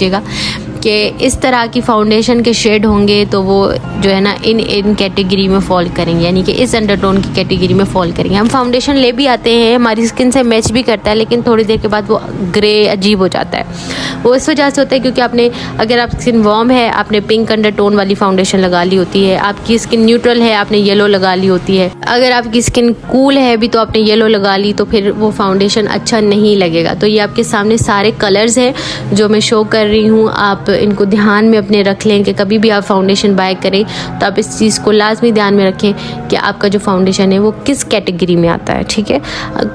लीजिएगा कि इस तरह की फाउंडेशन के शेड होंगे तो वो जो है ना इन कैटेगरी में फॉल करेंगे, यानी कि इस अंडरटोन की कैटेगरी में फॉल करेंगे। हम फाउंडेशन ले भी आते हैं, हमारी स्किन से मैच भी करता है, लेकिन थोड़ी देर के बाद वो ग्रे अजीब हो जाता है। वो इस वजह से होता है क्योंकि आपने, अगर आप स्किन वार्म है आपने पिंक अंडरटोन वाली फाउंडेशन लगा ली होती है, आपकी स्किन न्यूट्रल है आपने येलो लगा ली होती है, अगर आपकी स्किन कूल है भी तो आपने येलो लगा ली, तो फिर वो फाउंडेशन अच्छा नहीं लगेगा। तो ये आपके सामने सारे कलर्स हैं जो मैं शो कर रही हूँ, आप इनको ध्यान में अपने रख लें कि कभी भी आप फाउंडेशन बाय करें तो आप इस चीज़ को लाजमी ध्यान में रखें कि आपका जो फाउंडेशन है वो किस कैटेगरी में आता है, ठीक है,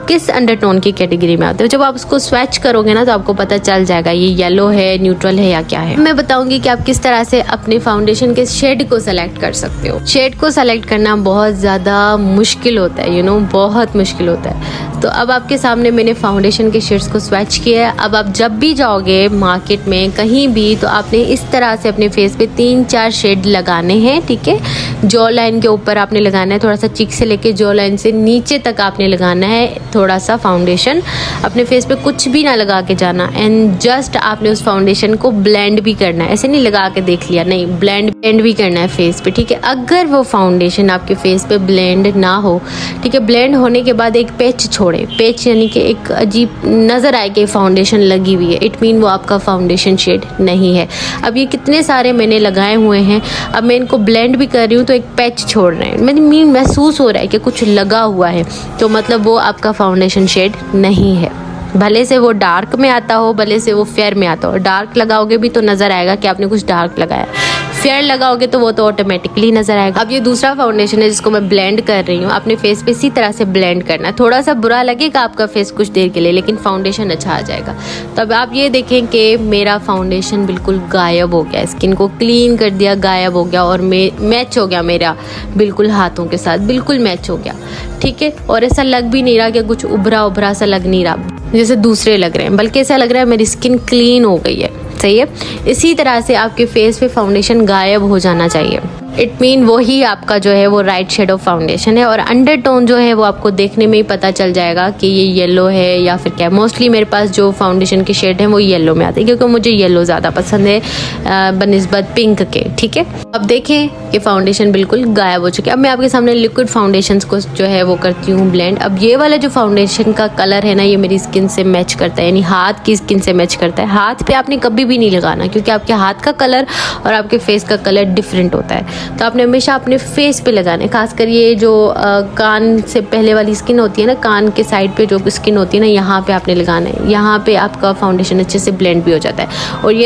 किस अंडरटोन की कैटेगरी में आता है। जब आप उसको स्वैच करोगे ना तो आपको पता चल जाएगा ये येलो है, न्यूट्रल है या क्या है। मैं बताऊंगी कि आप किस तरह से अपने फाउंडेशन के शेड को सेलेक्ट कर सकते हो। शेड को सेलेक्ट करना बहुत ज़्यादा मुश्किल होता है, बहुत मुश्किल होता है। तो अब आपके सामने मैंने फाउंडेशन के शेड्स को स्वैच किया है। अब आप जब भी जाओगे मार्केट में कहीं भी तो आपने इस तरह से अपने फेस पे 3-4 शेड लगाने हैं, ठीक है। जॉ लाइन के ऊपर आपने लगाना है, थोड़ा सा चीक से लेके जॉ लाइन से नीचे तक आपने लगाना है थोड़ा सा फाउंडेशन। अपने फेस पे कुछ भी ना लगा के जाना, एंड जस्ट आपने उस फाउंडेशन को ब्लेंड भी करना है, ऐसे नहीं लगा के देख लिया, नहीं, ब्लेंड भी करना है फेस पे, ठीक है। अगर वो फाउंडेशन आपके फेस पे ब्लेंड ना हो, ठीक है, ब्लेंड होने के बाद एक पैच छोड़े, पैच यानी कि एक अजीब नज़र आए कि फाउंडेशन लगी हुई है, इट मीन वो आपका फाउंडेशन शेड नहीं है। अब ये कितने सारे मैंने लगाए हुए हैं, अब मैं इनको ब्लेंड भी कर रही हूँ तो एक पैच छोड़ रहे हैं, मैंने महसूस हो रहा है कि कुछ लगा हुआ है, तो मतलब वो आपका फाउंडेशन शेड नहीं है। भले से वो डार्क में आता हो, भले से वो फेयर में आता हो, डार्क लगाओगे भी तो नज़र आएगा कि आपने कुछ डार्क लगाया, फेयर लगाओगे तो वो तो ऑटोमेटिकली नज़र आएगा। अब ये दूसरा फाउंडेशन है जिसको मैं ब्लेंड कर रही हूँ, अपने फेस पे इसी तरह से ब्लेंड करना है। थोड़ा सा बुरा लगेगा आपका फेस कुछ देर के लिए, लेकिन फाउंडेशन अच्छा आ जाएगा। तो अब आप ये देखें कि मेरा फाउंडेशन बिल्कुल गायब हो गया, स्किन को क्लीन कर दिया, गायब हो गया और मैच हो गया मेरा बिल्कुल हाथों के साथ, बिल्कुल मैच हो गया, ठीक है। और ऐसा लग भी नहीं रहा कि कुछ उभरा सा लग नहीं रहा जैसे दूसरे लग रहे हैं, बल्कि ऐसा लग रहा है मेरी स्किन क्लीन हो गई है, सही है। इसी तरह से आपके फेस पे फाउंडेशन गायब हो जाना चाहिए, इट मीन वही आपका जो है वो राइट शेड ऑफ फाउंडेशन है। और अंडरटोन जो है वो आपको देखने में ही पता चल जाएगा कि ये येलो है या फिर क्या। मोस्टली मेरे पास जो फाउंडेशन के शेड हैं वो येलो में आते हैं क्योंकि मुझे येलो ज़्यादा पसंद है बनिस्बत पिंक के, ठीक है। अब देखें कि फाउंडेशन बिल्कुल गायब हो चुके। अब मैं आपके सामने लिक्विड फाउंडेशन को जो है वो करती हूँ ब्लेंड। अब ये वाला जो फाउंडेशन का कलर है ना, ये मेरी स्किन से मैच करता है, यानी हाथ की स्किन से मैच करता है। हाथ पे आपने कभी भी नहीं लगाना क्योंकि आपके हाथ का कलर और आपके फेस का कलर डिफरेंट होता है, तो आपने हमेशा अपने फेस पे लगाना है। खासकर ये जो कान से पहले वाली स्किन होती है ना, कान के साइड पे जो स्किन होती है ना, यहाँ पे आपने लगाना है, यहाँ पे आपका फाउंडेशन अच्छे से ब्लेंड भी हो जाता है। और ये